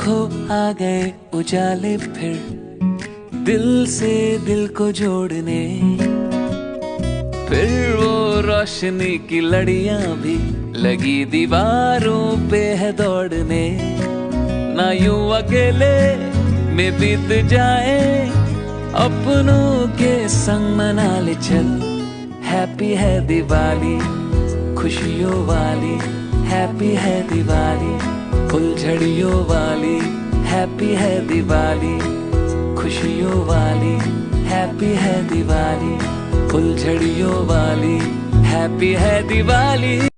देखो आ गए उजाले फिर, दिल से दिल को जोड़ने। फिर वो रोशनी की लड़ियां भी लगी दीवारों पे है दौड़ने। ना यूं अकेले में बीत जाए, अपनों के संग मना ले चल। हैप्पी है दिवाली खुशियों वाली, हैप्पी है दिवाली फुलझड़ियों वाली। हैप्पी है दिवाली खुशियों वाली, हैप्पी है दिवाली फुलझड़ियों वाली। हैप्पी है दिवाली।